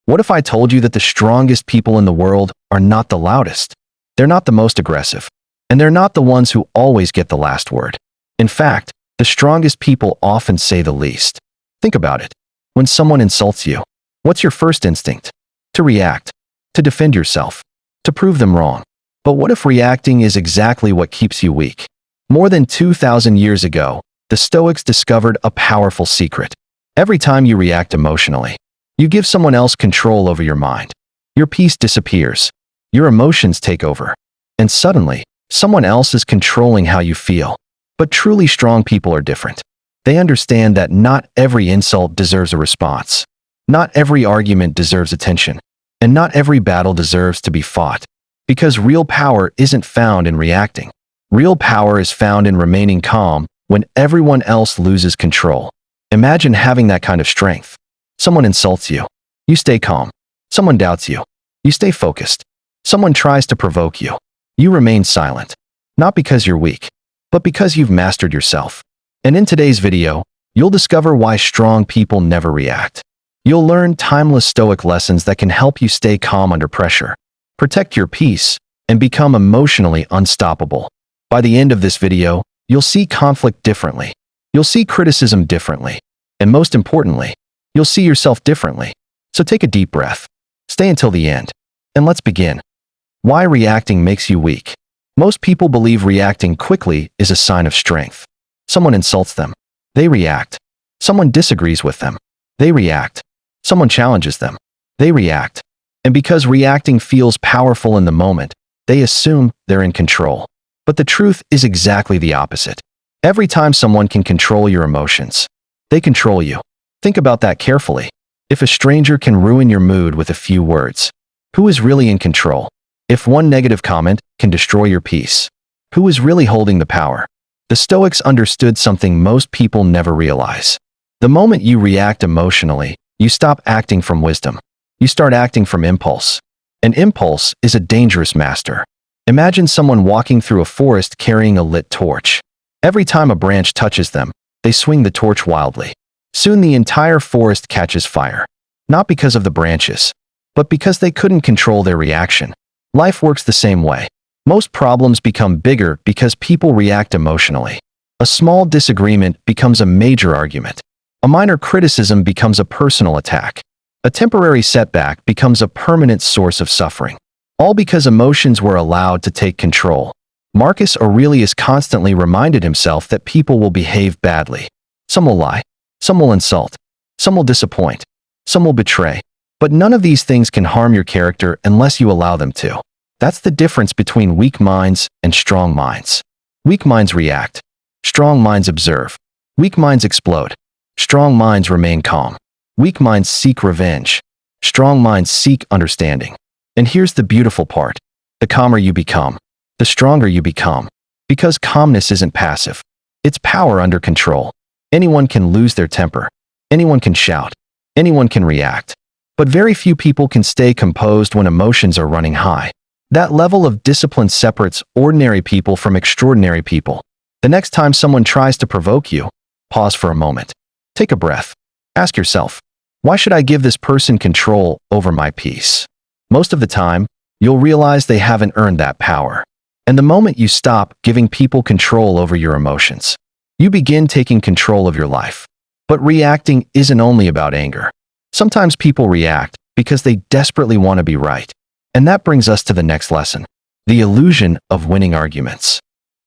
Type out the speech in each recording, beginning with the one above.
What if I told you that the strongest people in the world are not the loudest? They're not the most aggressive. And they're not the ones who always get the last word. In fact, the strongest people often say the least. Think about it. When someone insults you, what's your first instinct? To react. To defend yourself. To prove them wrong. But what if reacting is exactly what keeps you weak? More than 2,000 years ago, the Stoics discovered a powerful secret. Every time you react emotionally, you give someone else control over your mind. Your peace disappears. Your emotions take over. And suddenly, someone else is controlling how you feel. But truly strong people are different. They understand that not every insult deserves a response. Not every argument deserves attention. And not every battle deserves to be fought. Because real power isn't found in reacting. Real power is found in remaining calm when everyone else loses control. Imagine having that kind of strength. Someone insults you. You stay calm. Someone doubts you. You stay focused. Someone tries to provoke you. You remain silent. Not because you're weak, but because you've mastered yourself. And in today's video, you'll discover why strong people never react. You'll learn timeless Stoic lessons that can help you stay calm under pressure, protect your peace, and become emotionally unstoppable. By the end of this video, you'll see conflict differently. You'll see criticism differently. And most importantly, you'll see yourself differently. So take a deep breath. Stay until the end. And let's begin. Why reacting makes you weak. Most people believe reacting quickly is a sign of strength. Someone insults them. They react. Someone disagrees with them. They react. Someone challenges them. They react. And because reacting feels powerful in the moment, they assume they're in control. But the truth is exactly the opposite. Every time someone can control your emotions, they control you. Think about that carefully. If a stranger can ruin your mood with a few words, who is really in control? If one negative comment can destroy your peace, who is really holding the power? The Stoics understood something most people never realize. The moment you react emotionally, you stop acting from wisdom. You start acting from impulse. An impulse is a dangerous master. Imagine someone walking through a forest carrying a lit torch. Every time a branch touches them, they swing the torch wildly. Soon the entire forest catches fire. Not because of the branches, but because they couldn't control their reaction. Life works the same way. Most problems become bigger because people react emotionally. A small disagreement becomes a major argument. A minor criticism becomes a personal attack. A temporary setback becomes a permanent source of suffering. All because emotions were allowed to take control. Marcus Aurelius constantly reminded himself that people will behave badly. Some will lie. Some will insult. Some will disappoint. Some will betray. But none of these things can harm your character unless you allow them to. That's the difference between weak minds and strong minds. Weak minds react. Strong minds observe. Weak minds explode. Strong minds remain calm. Weak minds seek revenge. Strong minds seek understanding. And here's the beautiful part. The calmer you become, the stronger you become. Because calmness isn't passive. It's power under control. Anyone can lose their temper. Anyone can shout. Anyone can react. But very few people can stay composed when emotions are running high. That level of discipline separates ordinary people from extraordinary people. The next time someone tries to provoke you, pause for a moment. Take a breath. Ask yourself, why should I give this person control over my peace? Most of the time, you'll realize they haven't earned that power. And the moment you stop giving people control over your emotions, you begin taking control of your life. But reacting isn't only about anger. Sometimes people react because they desperately want to be right. And that brings us to the next lesson. The illusion of winning arguments.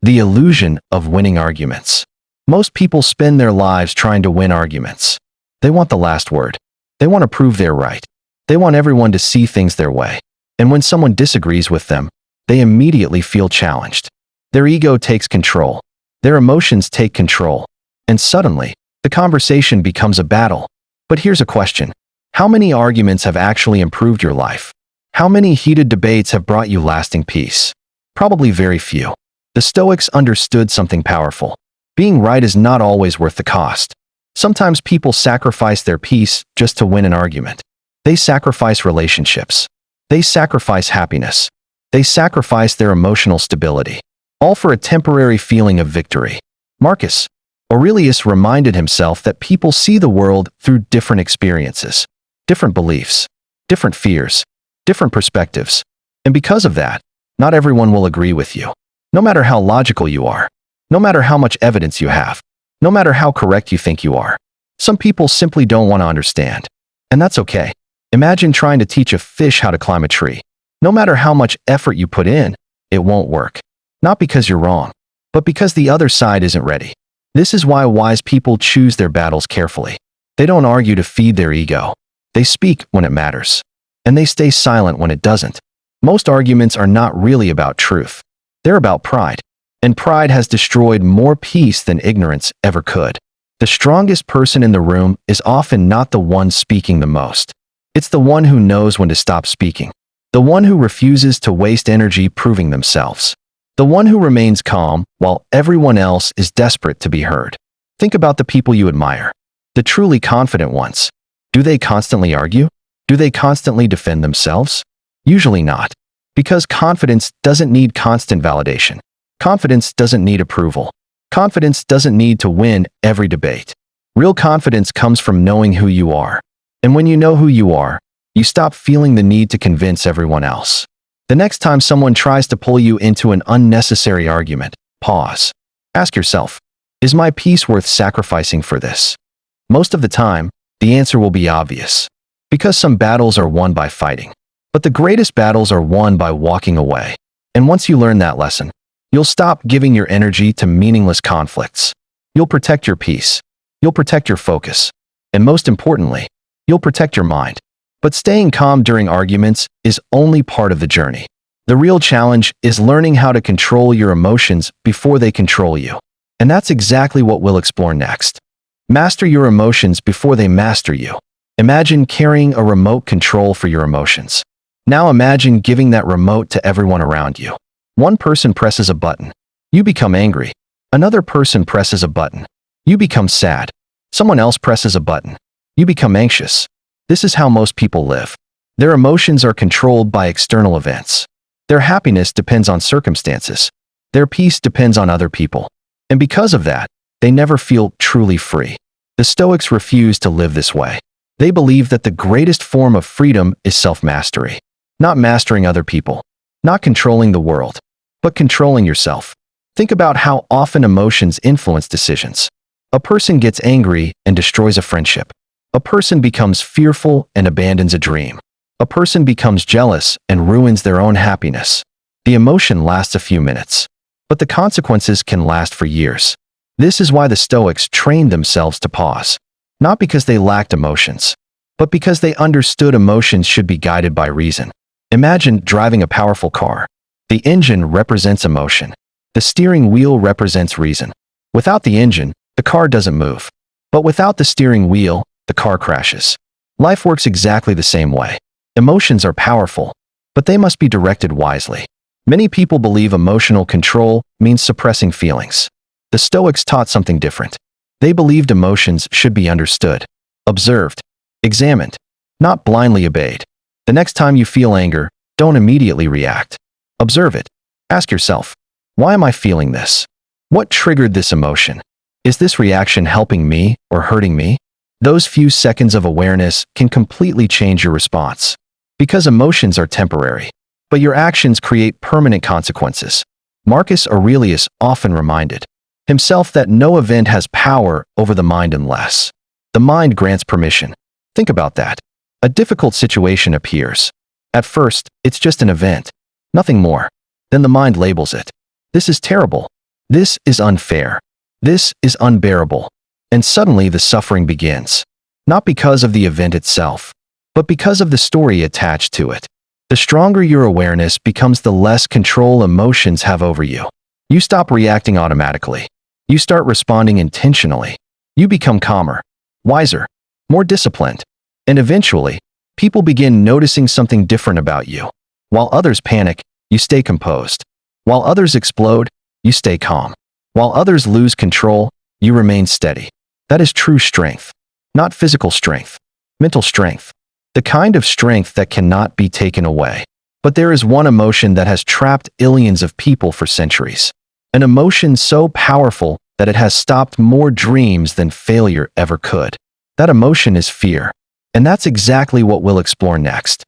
The illusion of winning arguments. Most people spend their lives trying to win arguments. They want the last word. They want to prove they're right. They want everyone to see things their way. And when someone disagrees with them, they immediately feel challenged. Their ego takes control. Their emotions take control. And suddenly, the conversation becomes a battle. But here's a question. How many arguments have actually improved your life? How many heated debates have brought you lasting peace? Probably very few. The Stoics understood something powerful. Being right is not always worth the cost. Sometimes people sacrifice their peace just to win an argument. They sacrifice relationships. They sacrifice happiness. They sacrifice their emotional stability. All for a temporary feeling of victory. Marcus Aurelius reminded himself that people see the world through different experiences, different beliefs, different fears, different perspectives. And because of that, not everyone will agree with you. No matter how logical you are, no matter how much evidence you have, no matter how correct you think you are, some people simply don't want to understand. And that's okay. Imagine trying to teach a fish how to climb a tree. No matter how much effort you put in, it won't work. Not because you're wrong, but because the other side isn't ready. This is why wise people choose their battles carefully. They don't argue to feed their ego. They speak when it matters. And they stay silent when it doesn't. Most arguments are not really about truth. They're about pride. And pride has destroyed more peace than ignorance ever could. The strongest person in the room is often not the one speaking the most. It's the one who knows when to stop speaking. The one who refuses to waste energy proving themselves. The one who remains calm while everyone else is desperate to be heard. Think about the people you admire. The truly confident ones. Do they constantly argue? Do they constantly defend themselves? Usually not. Because confidence doesn't need constant validation. Confidence doesn't need approval. Confidence doesn't need to win every debate. Real confidence comes from knowing who you are. And when you know who you are, you stop feeling the need to convince everyone else. The next time someone tries to pull you into an unnecessary argument, pause. Ask yourself, is my peace worth sacrificing for this? Most of the time, the answer will be obvious. Because some battles are won by fighting. But the greatest battles are won by walking away. And once you learn that lesson, you'll stop giving your energy to meaningless conflicts. You'll protect your peace. You'll protect your focus. And most importantly, you'll protect your mind. But staying calm during arguments is only part of the journey. The real challenge is learning how to control your emotions before they control you. And that's exactly what we'll explore next. Master your emotions before they master you. Imagine carrying a remote control for your emotions. Now imagine giving that remote to everyone around you. One person presses a button. You become angry. Another person presses a button. You become sad. Someone else presses a button. You become anxious. This is how most people live. Their emotions are controlled by external events. Their happiness depends on circumstances. Their peace depends on other people. And because of that, they never feel truly free. The Stoics refuse to live this way. They believe that the greatest form of freedom is self-mastery. Not mastering other people. Not controlling the world. But controlling yourself. Think about how often emotions influence decisions. A person gets angry and destroys a friendship. A person becomes fearful and abandons a dream. A person becomes jealous and ruins their own happiness. The emotion lasts a few minutes, but the consequences can last for years. This is why the Stoics trained themselves to pause. Not because they lacked emotions, but because they understood emotions should be guided by reason. Imagine driving a powerful car. The engine represents emotion. The steering wheel represents reason. Without the engine, the car doesn't move. But without the steering wheel, the car crashes. Life works exactly the same way. Emotions are powerful, but they must be directed wisely. Many people believe emotional control means suppressing feelings. The Stoics taught something different. They believed emotions should be understood, observed, examined, not blindly obeyed. The next time you feel anger, don't immediately react. Observe it. Ask yourself, why am I feeling this? What triggered this emotion? Is this reaction helping me or hurting me? Those few seconds of awareness can completely change your response. Because emotions are temporary, but your actions create permanent consequences. Marcus Aurelius often reminded himself that no event has power over the mind unless the mind grants permission. Think about that. A difficult situation appears. At first, it's just an event, nothing more. Then the mind labels it. This is terrible. This is unfair. This is unbearable. And suddenly the suffering begins. Not because of the event itself, but because of the story attached to it. The stronger your awareness becomes, the less control emotions have over you. You stop reacting automatically. You start responding intentionally. You become calmer, wiser, more disciplined. And eventually, people begin noticing something different about you. While others panic, you stay composed. While others explode, you stay calm. While others lose control, you remain steady. That is true strength. Not physical strength. Mental strength. The kind of strength that cannot be taken away. But there is one emotion that has trapped millions of people for centuries. An emotion so powerful that it has stopped more dreams than failure ever could. That emotion is fear. And that's exactly what we'll explore next.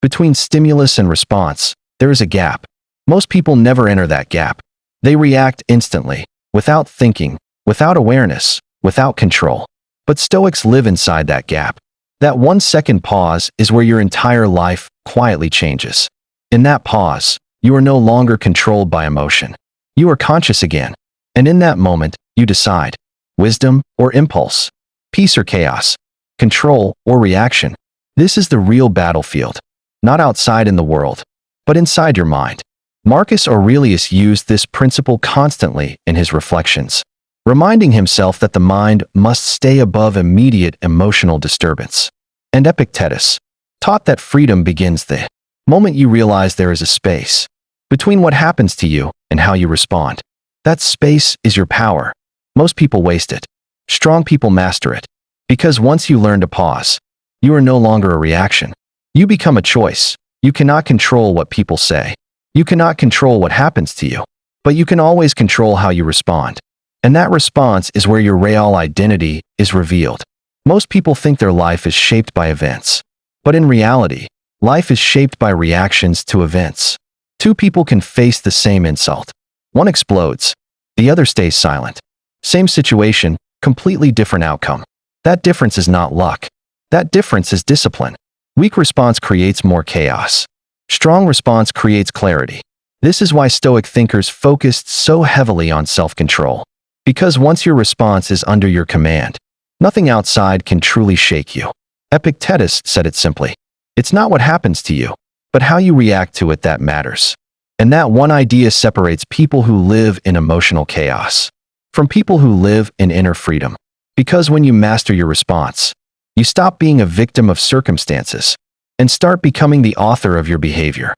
Between stimulus and response, there is a gap. Most people never enter that gap. They react instantly, without thinking, without awareness, without control. But Stoics live inside that gap. That 1-second pause is where your entire life quietly changes. In that pause, you are no longer controlled by emotion. You are conscious again. And in that moment, you decide. Wisdom or impulse. Peace or chaos. Control or reaction. This is the real battlefield. Not outside in the world, but inside your mind. Marcus Aurelius used this principle constantly in his reflections, reminding himself that the mind must stay above immediate emotional disturbance. And Epictetus taught that freedom begins the moment you realize there is a space between what happens to you and how you respond. That space is your power. Most people waste it. Strong people master it. Because once you learn to pause, you are no longer a reaction. You become a choice. You cannot control what people say. You cannot control what happens to you. But you can always control how you respond. And that response is where your real identity is revealed. Most people think their life is shaped by events. But in reality, life is shaped by reactions to events. Two people can face the same insult. One explodes. The other stays silent. Same situation, completely different outcome. That difference is not luck. That difference is discipline. Weak response creates more chaos. Strong response creates clarity. This is why Stoic thinkers focused so heavily on self-control. Because once your response is under your command, nothing outside can truly shake you. Epictetus said it simply. It's not what happens to you, but how you react to it that matters. And that one idea separates people who live in emotional chaos from people who live in inner freedom. Because when you master your response, you stop being a victim of circumstances and start becoming the author of your behavior.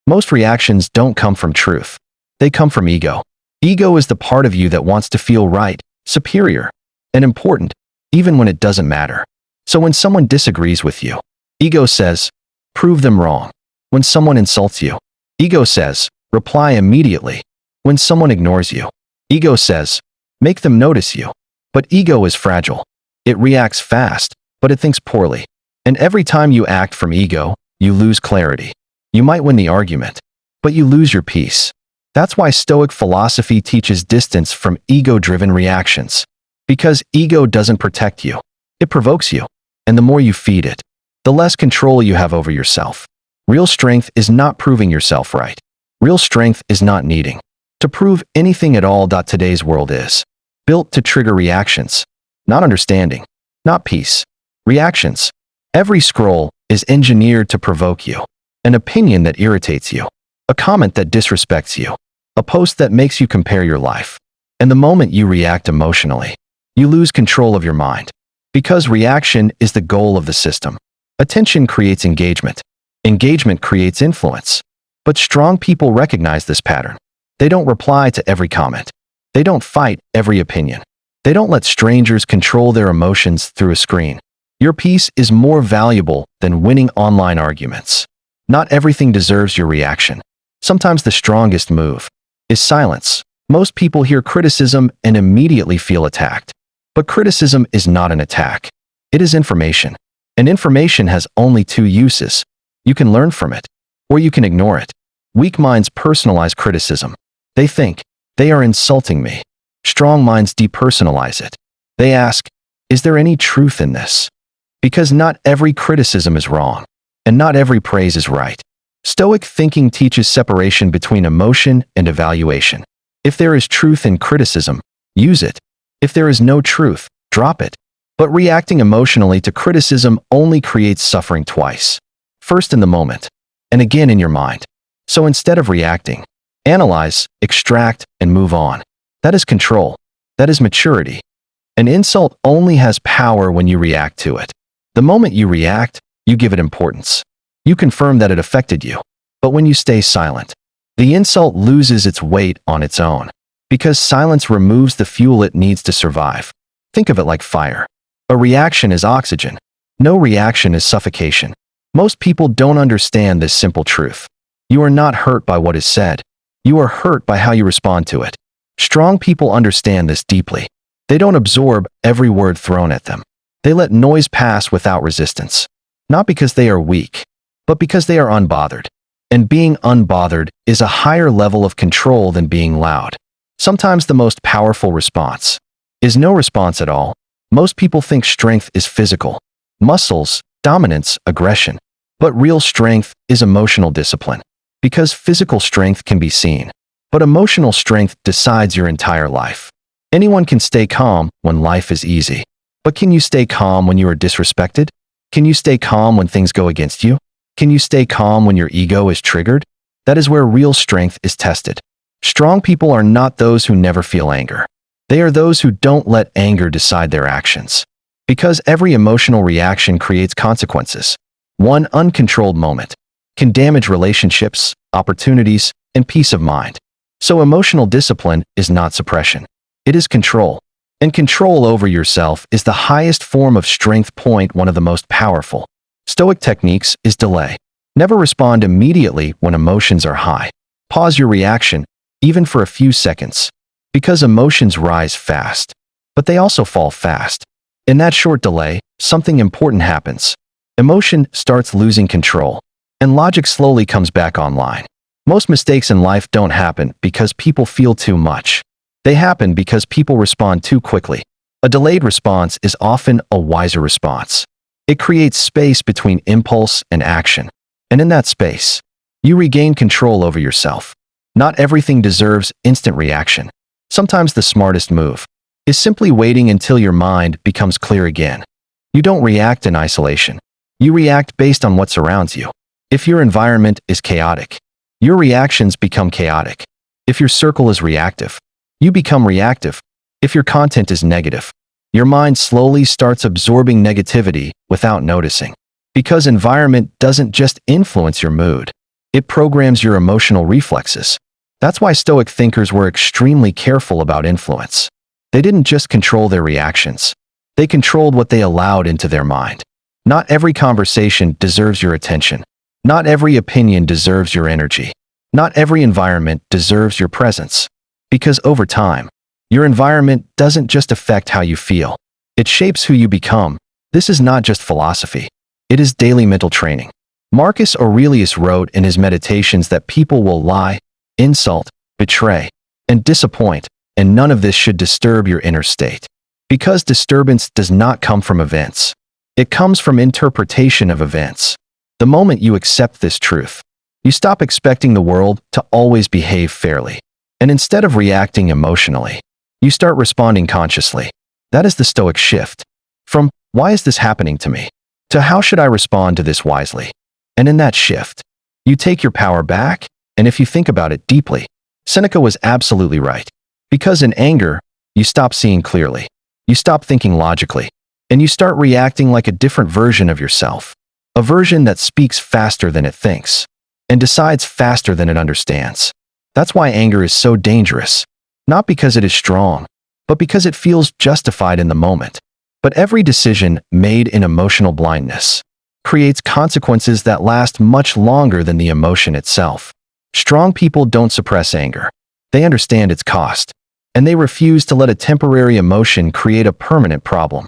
Most reactions don't come from truth. They come from ego. Ego is the part of you that wants to feel right, superior, and important, even when it doesn't matter. So when someone disagrees with you, ego says, prove them wrong. When someone insults you, ego says, reply immediately. When someone ignores you, ego says, make them notice you. But ego is fragile. It reacts fast, but it thinks poorly. And every time you act from ego, you lose clarity. You might win the argument, but you lose your peace. That's why Stoic philosophy teaches distance from ego-driven reactions. Because ego doesn't protect you. It provokes you. And the more you feed it, the less control you have over yourself. Real strength is not proving yourself right. Real strength is not needing to prove anything at all. Today's world is built to trigger reactions, not understanding, not peace. Reactions. Every scroll is engineered to provoke you. An opinion that irritates you. A comment that disrespects you. A post that makes you compare your life. And the moment you react emotionally, you lose control of your mind. Because reaction is the goal of the system. Attention creates engagement. Engagement creates influence. But strong people recognize this pattern. They don't reply to every comment. They don't fight every opinion. They don't let strangers control their emotions through a screen. Your peace is more valuable than winning online arguments. Not everything deserves your reaction. Sometimes the strongest move is silence. Most people hear criticism and immediately feel attacked. But criticism is not an attack. It is information. And information has only two uses. You can learn from it, or you can ignore it. Weak minds personalize criticism. They think, they are insulting me. Strong minds depersonalize it. They ask, is there any truth in this? Because not every criticism is wrong, and not every praise is right. Stoic thinking teaches separation between emotion and evaluation. If there is truth in criticism, use it. If there is no truth, drop it. But reacting emotionally to criticism only creates suffering twice. First in the moment, and again in your mind. So instead of reacting, analyze, extract, and move on. That is control. That is maturity. An insult only has power when you react to it. The moment you react, you give it importance. You confirm that it affected you. But when you stay silent, the insult loses its weight on its own. Because silence removes the fuel it needs to survive. Think of it like fire. A reaction is oxygen. No reaction is suffocation. Most people don't understand this simple truth. You are not hurt by what is said. You are hurt by how you respond to it. Strong people understand this deeply. They don't absorb every word thrown at them. They let noise pass without resistance. Not because they are weak, but because they are unbothered. And being unbothered is a higher level of control than being loud. Sometimes the most powerful response is no response at all. Most people think strength is physical, muscles, dominance, aggression. But real strength is emotional discipline. Because physical strength can be seen, but emotional strength decides your entire life. Anyone can stay calm when life is easy. But can you stay calm when you are disrespected? Can you stay calm when things go against you? Can you stay calm when your ego is triggered? That is where real strength is tested. Strong people are not those who never feel anger. They are those who don't let anger decide their actions. Because every emotional reaction creates consequences. One uncontrolled moment can damage relationships, opportunities, and peace of mind. So emotional discipline is not suppression. It is control. And control over yourself is the highest form of strength. One of the most powerful Stoic techniques is delay. Never respond immediately when emotions are high. Pause your reaction, even for a few seconds. Because emotions rise fast, but they also fall fast. In that short delay, something important happens. Emotion starts losing control, and logic slowly comes back online. Most mistakes in life don't happen because people feel too much. They happen because people respond too quickly. A delayed response is often a wiser response. It creates space between impulse and action. And in that space, you regain control over yourself. Not everything deserves instant reaction. Sometimes the smartest move is simply waiting until your mind becomes clear again. You don't react in isolation. You react based on what surrounds you. If your environment is chaotic, your reactions become chaotic. If your circle is reactive, you become reactive. If your content is negative, your mind slowly starts absorbing negativity without noticing. Because environment doesn't just influence your mood, it programs your emotional reflexes. That's why Stoic thinkers were extremely careful about influence. They didn't just control their reactions. They controlled what they allowed into their mind. Not every conversation deserves your attention. Not every opinion deserves your energy. Not every environment deserves your presence. Because over time, your environment doesn't just affect how you feel. It shapes who you become. This is not just philosophy. It is daily mental training. Marcus Aurelius wrote in his Meditations that people will lie, insult, betray, and disappoint, and none of this should disturb your inner state. Because disturbance does not come from events. It comes from interpretation of events. The moment you accept this truth, you stop expecting the world to always behave fairly. And instead of reacting emotionally, you start responding consciously. That is the Stoic shift. From, why is this happening to me? To how should I respond to this wisely? And in that shift, you take your power back, and if you think about it deeply, Seneca was absolutely right. Because in anger, you stop seeing clearly. You stop thinking logically. And you start reacting like a different version of yourself. A version that speaks faster than it thinks, and decides faster than it understands. That's why anger is so dangerous. Not because it is strong, but because it feels justified in the moment. But every decision made in emotional blindness creates consequences that last much longer than the emotion itself. Strong people don't suppress anger. They understand its cost, and they refuse to let a temporary emotion create a permanent problem.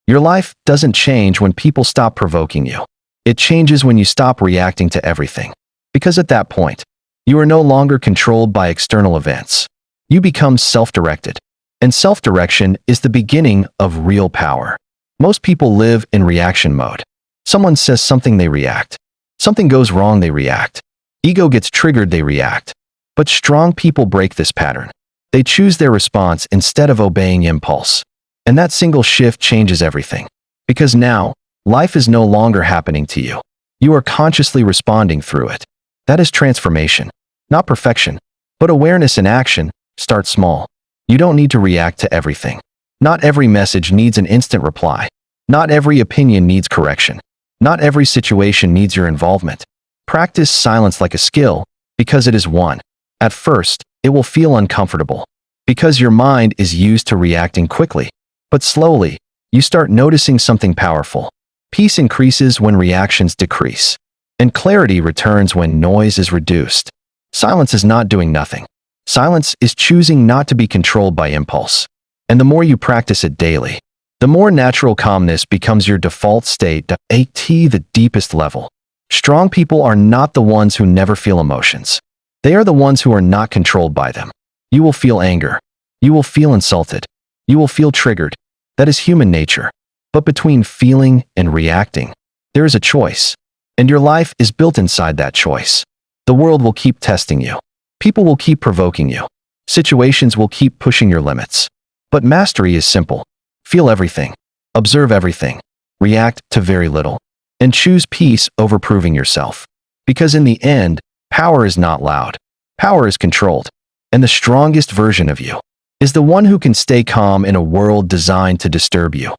Your life doesn't change when people stop provoking you. It changes when you stop reacting to everything. Because at that point, you are no longer controlled by external events. You become self-directed. And self-direction is the beginning of real power. Most people live in reaction mode. Someone says something, they react. Something goes wrong, they react. Ego gets triggered, they react. But strong people break this pattern. They choose their response instead of obeying impulse. And that single shift changes everything. Because now, life is no longer happening to you. You are consciously responding through it. That is transformation. Not perfection, but awareness in action. Start small. You don't need to react to everything. Not every message needs an instant reply. Not every opinion needs correction. Not every situation needs your involvement. Practice silence like a skill, because it is one. At first, it will feel uncomfortable, because your mind is used to reacting quickly. But slowly, you start noticing something powerful. Peace increases when reactions decrease, and clarity returns when noise is reduced. Silence is not doing nothing. Silence is choosing not to be controlled by impulse. And the more you practice it daily, The more natural calmness becomes your default state, the deepest level. Strong people are not the ones who never feel emotions. They are the ones who are not controlled by them. You will feel anger. You will feel insulted. You will feel triggered. That is human nature. But between feeling and reacting, there is a choice. And your life is built inside that choice. The world will keep testing you. People will keep provoking you. Situations will keep pushing your limits. But mastery is simple. Feel everything. Observe everything. React to very little. And choose peace over proving yourself. Because in the end, power is not loud. Power is controlled. And the strongest version of you is the one who can stay calm in a world designed to disturb you.